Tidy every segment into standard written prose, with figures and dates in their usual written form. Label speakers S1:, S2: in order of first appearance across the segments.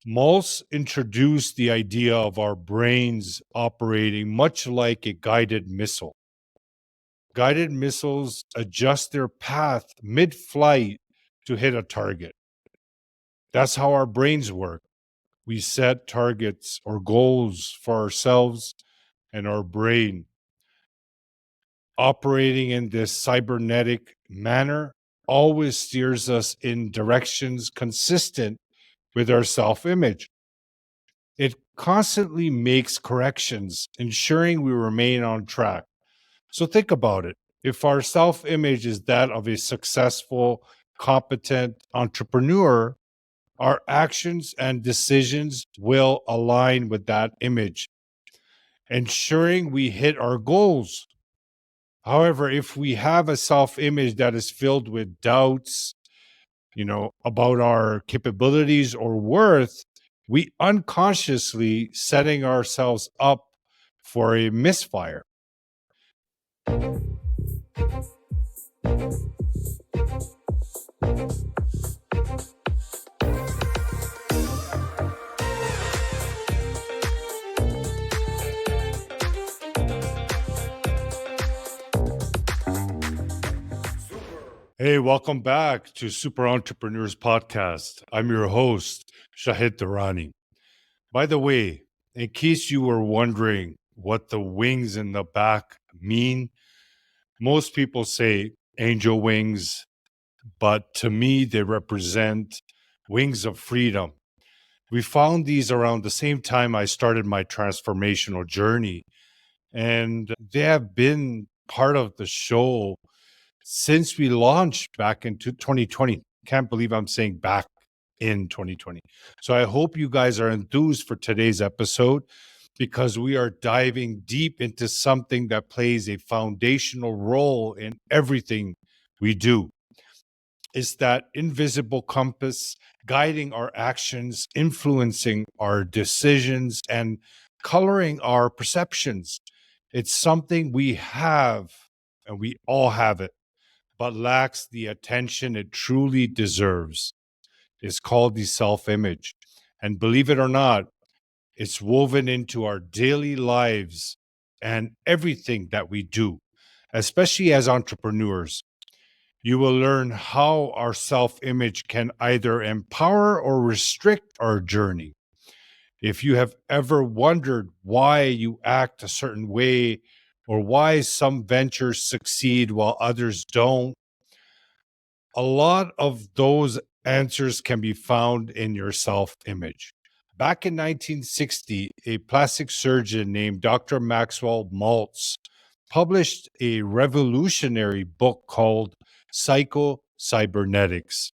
S1: Maltz introduced the idea of our brains operating much like a guided missile. Guided missiles adjust their path mid flight to hit a target. That's how our brains work. We set targets or goals for ourselves, and our brain, operating in this cybernetic manner, always steers us in directions consistent with our self image. It constantly makes corrections, ensuring we remain on track. So think about it. If our self image is that of a successful, competent entrepreneur, our actions and decisions will align with that image, ensuring we hit our goals. However, if we have a self image that is filled with doubts, about our capabilities or worth, we unconsciously setting ourselves up for a misfire. Hey, welcome back to Super Entrepreneurs Podcast. I'm your host, Shahid Durrani. By the way, in case you were wondering what the wings in the back mean, most people say angel wings, but to me, they represent wings of freedom. We found these around the same time I started my transformational journey, and they have been part of the show since we launched back into 2020. Can't believe I'm saying back in 2020. So I hope you guys are enthused for today's episode because we are diving deep into something that plays a foundational role in everything we do. It's that invisible compass guiding our actions, influencing our decisions, and coloring our perceptions. It's something we have, and we all have it, but lacks the attention it truly deserves. It's called the self image. And believe it or not, it's woven into our daily lives and everything that we do, especially as entrepreneurs. You will learn how our self image can either empower or restrict our journey. If you have ever wondered why you act a certain way or why some ventures succeed while others don't, a lot of those answers can be found in your self image. Back in 1960, a plastic surgeon named Dr. Maxwell Maltz published a revolutionary book called Psycho-Cybernetics.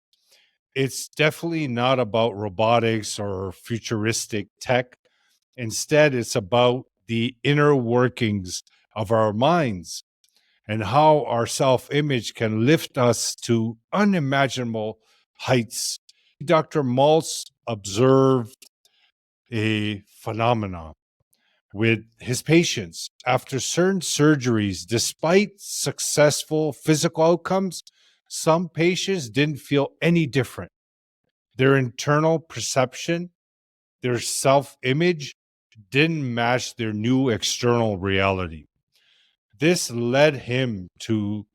S1: It's definitely not about robotics or futuristic tech. Instead, it's about the inner workings of our minds and how our self image can lift us to unimaginable heights. Dr. Maltz observed a phenomenon with his patients. After certain surgeries, despite successful physical outcomes, some patients didn't feel any different. Their internal perception, their self image didn't match their new external reality. This led him to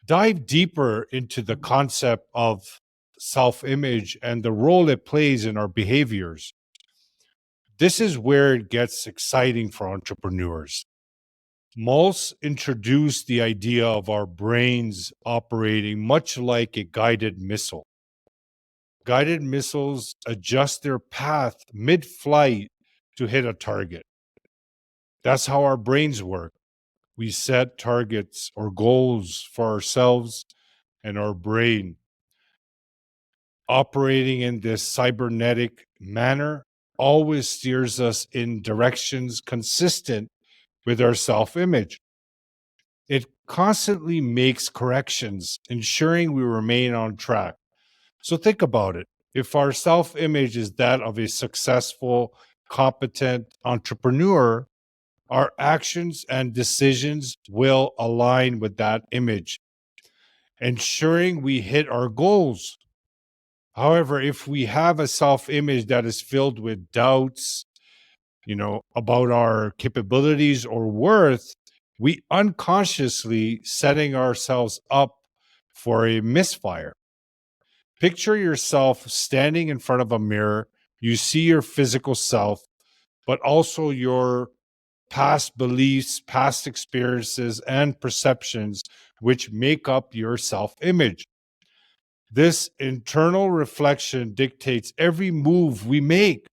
S1: dive deeper into the concept of self image and the role it plays in our behaviors. This is where it gets exciting for entrepreneurs. Maltz introduced the idea of our brains operating much like a guided missile. Guided missiles adjust their path mid flight to hit a target. That's how our brains work. We set targets or goals for ourselves, and our brain, operating in this cybernetic manner, always steers us in directions consistent with our self image. It constantly makes corrections, ensuring we remain on track. So think about it. If our self image is that of a successful, competent entrepreneur, our actions and decisions will align with that image, ensuring we hit our goals. However, if we have a self-image that is filled with doubts, about our capabilities or worth, we unconsciously setting ourselves up for a misfire. Picture yourself standing in front of a mirror. You see your physical self, but also your past beliefs, past experiences, and perceptions, which make up your self image. This internal reflection dictates every move we make.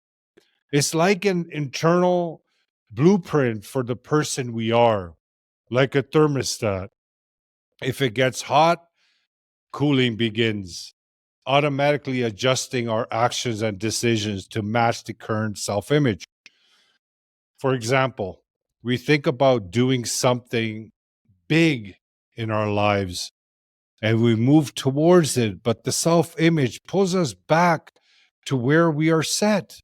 S1: It's like an internal blueprint for the person we are, like a thermostat. If it gets hot, cooling begins, automatically adjusting our actions and decisions to match the current self image. For example, we think about doing something big in our lives and we move towards it, but the self image pulls us back to where we are set.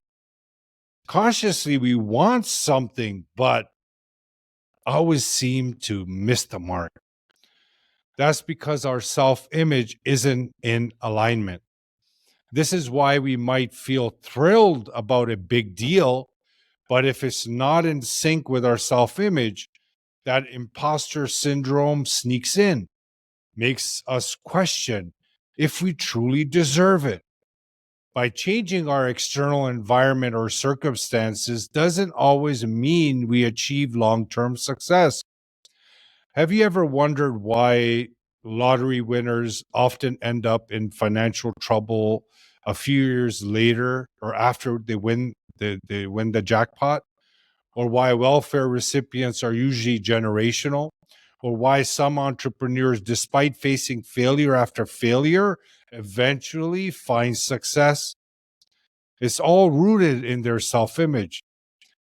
S1: Consciously, we want something, but always seem to miss the mark. That's because our self image isn't in alignment. This is why we might feel thrilled about a big deal, but if it's not in sync with our self image, that imposter syndrome sneaks in, makes us question if we truly deserve it. By changing our external environment or circumstances doesn't always mean we achieve long term success. Have you ever wondered why lottery winners often end up in financial trouble a few years later or after they win the jackpot? Or why welfare recipients are usually generational? Or why some entrepreneurs, despite facing failure after failure, eventually find success? It's all rooted in their self image.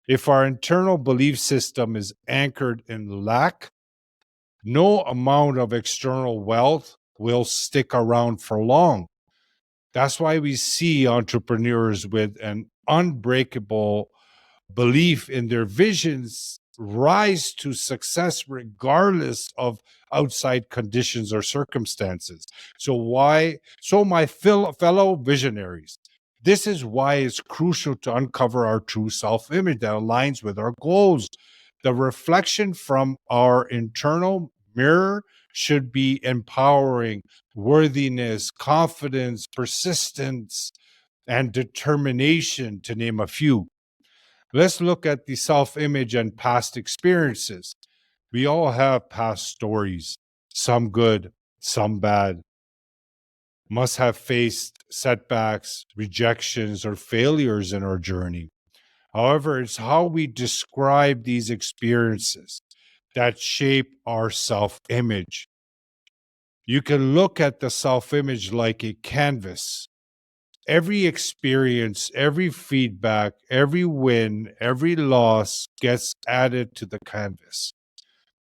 S1: If our internal belief system is anchored in lack, no amount of external wealth will stick around for long. That's why we see entrepreneurs with an unbreakable belief in their visions rise to success regardless of outside conditions or circumstances. So my fellow visionaries, this is why it's crucial to uncover our true self-image that aligns with our goals. The reflection from our internal mirror should be empowering, worthiness, confidence, persistence, and determination, to name a few. Let's look at the self image and past experiences. We all have past stories, some good, some bad. Must have faced setbacks, rejections, or failures in our journey. However, it's how we describe these experiences that shape our self image. You can look at the self image like a canvas. Every experience, every feedback, every win, every loss gets added to the canvas.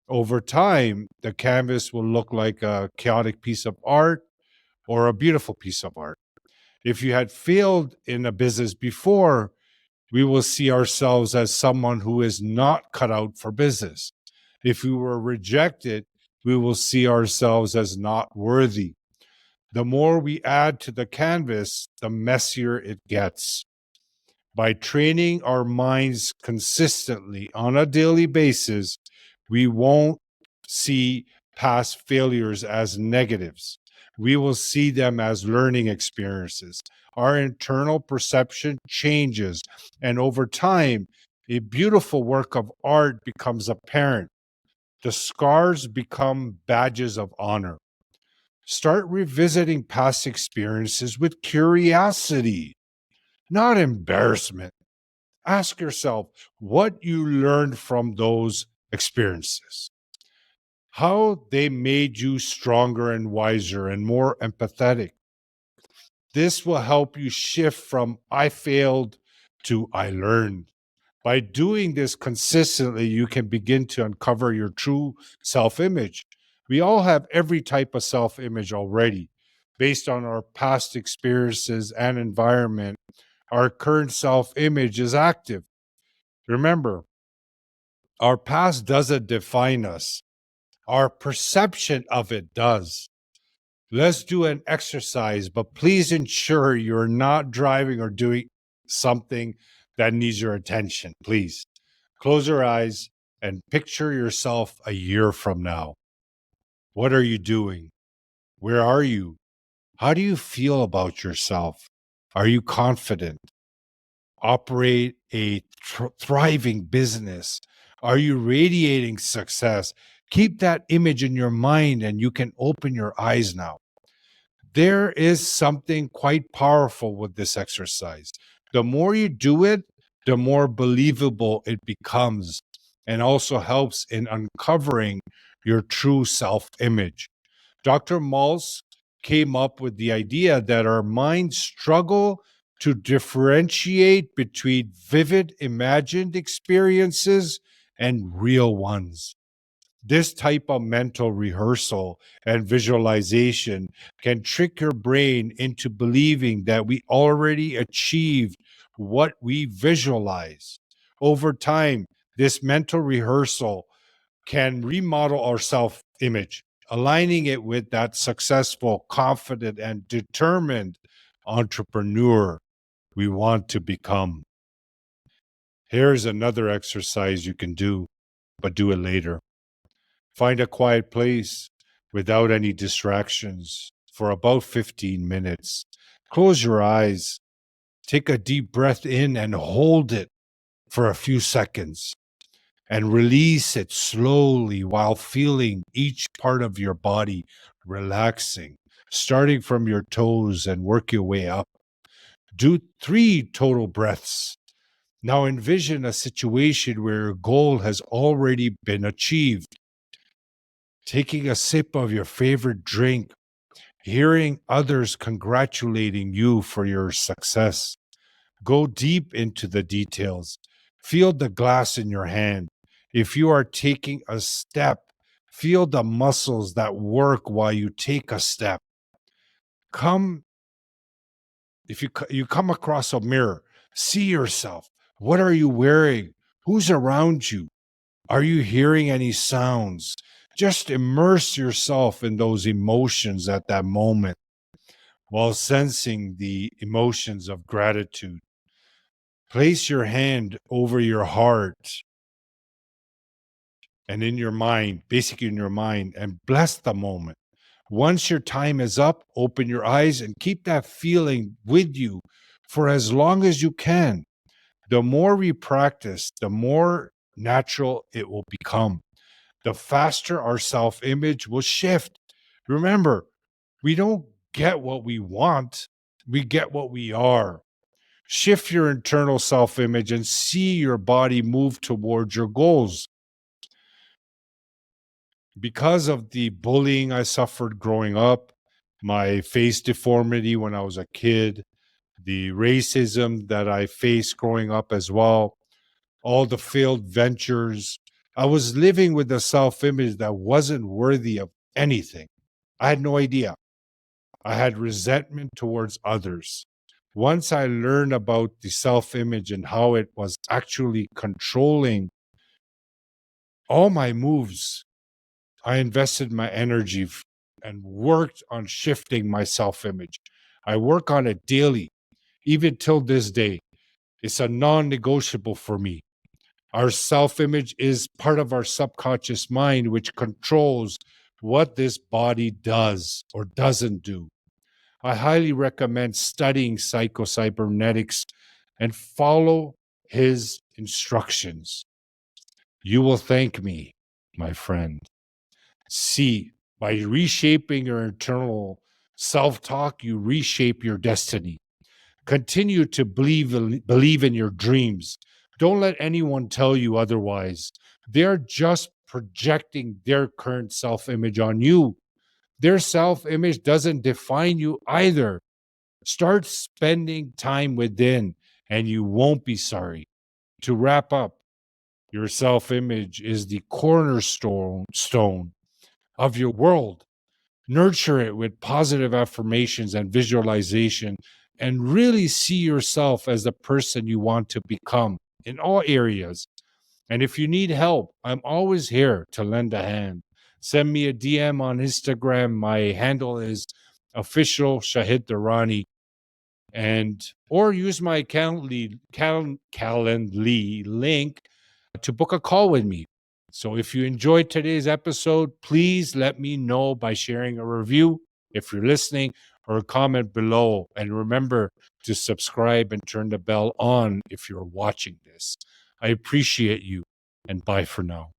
S1: Over time, the canvas will look like a chaotic piece of art or a beautiful piece of art. If you had failed in a business before, we will see ourselves as someone who is not cut out for business. If we were rejected, we will see ourselves as not worthy. The more we add to the canvas, the messier it gets. By training our minds consistently on a daily basis, we won't see past failures as negatives. We will see them as learning experiences. Our internal perception changes, and over time, a beautiful work of art becomes apparent. The scars become badges of honor. Start revisiting past experiences with curiosity, not embarrassment. Ask yourself what you learned from those experiences, how they made you stronger and wiser and more empathetic. This will help you shift from I failed to I learned. By doing this consistently, you can begin to uncover your true self image. We all have every type of self image already. Based on our past experiences and environment, our current self image is active. Remember, our past doesn't define us, our perception of it does. Let's do an exercise, but please ensure you're not driving or doing something that needs your attention. Please close your eyes and picture yourself a year from now. What are you doing? Where are you? How do you feel about yourself? Are you confident? Operate a thriving business? Are you radiating success? Keep that image in your mind and you can open your eyes now. There is something quite powerful with this exercise. The more you do it, the more believable it becomes and also helps in uncovering your true self image. Dr. Maltz came up with the idea that our minds struggle to differentiate between vivid imagined experiences and real ones. This type of mental rehearsal and visualization can trick your brain into believing that we already achieved what we visualize. Over time, this mental rehearsal can remodel our self image, aligning it with that successful, confident, and determined entrepreneur we want to become. Here's another exercise you can do, but do it later. Find a quiet place without any distractions for about 15 minutes. Close your eyes, take a deep breath in and hold it for a few seconds and release it slowly while feeling each part of your body relaxing, starting from your toes and work your way up. Do 3 total breaths. Now envision a situation where your goal has already been achieved. Taking a sip of your favorite drink, hearing others congratulating you for your success. Go deep into the details. Feel the glass in your hand. If you are taking a step, feel the muscles that work while you take a step. Come, if you come across a mirror, see yourself. What are you wearing? Who's around you? Are you hearing any sounds? Just immerse yourself in those emotions at that moment while sensing the emotions of gratitude. Place your hand over your heart and in your mind, basically in your mind, and bless the moment. Once your time is up, open your eyes and keep that feeling with you for as long as you can. The more we practice, the more natural it will become. The faster our self image will shift. Remember, we don't get what we want, we get what we are. Shift your internal self image and see your body move towards your goals. Because of the bullying I suffered growing up, my face deformity when I was a kid, the racism that I faced growing up as well, all the failed ventures, I was living with a self image that wasn't worthy of anything. I had no idea. I had resentment towards others. Once I learned about the self image and how it was actually controlling all my moves, I invested my energy and worked on shifting my self image. I work on it daily, even till this day. It's a non negotiable for me. Our self image is part of our subconscious mind, which controls what this body does or doesn't do. I highly recommend studying psychocybernetics and follow his instructions. You will thank me, my friend. See, by reshaping your internal self talk, you reshape your destiny. Continue to believe in your dreams. Don't let anyone tell you otherwise. They're just projecting their current self image on you. Their self image doesn't define you either. Start spending time within, and you won't be sorry. To wrap up, your self image is the cornerstone of your world. Nurture it with positive affirmations and visualization, and really see yourself as the person you want to become in all areas. And if you need help, I'm always here to lend a hand. Send me a DM on Instagram. My handle is official Shahid Durrani, or use my Calendly link to book a call with me. So if you enjoyed today's episode, please let me know by sharing a review if you're listening, or a comment below. And remember to subscribe and turn the bell on if you're watching this. I appreciate you, and bye for now.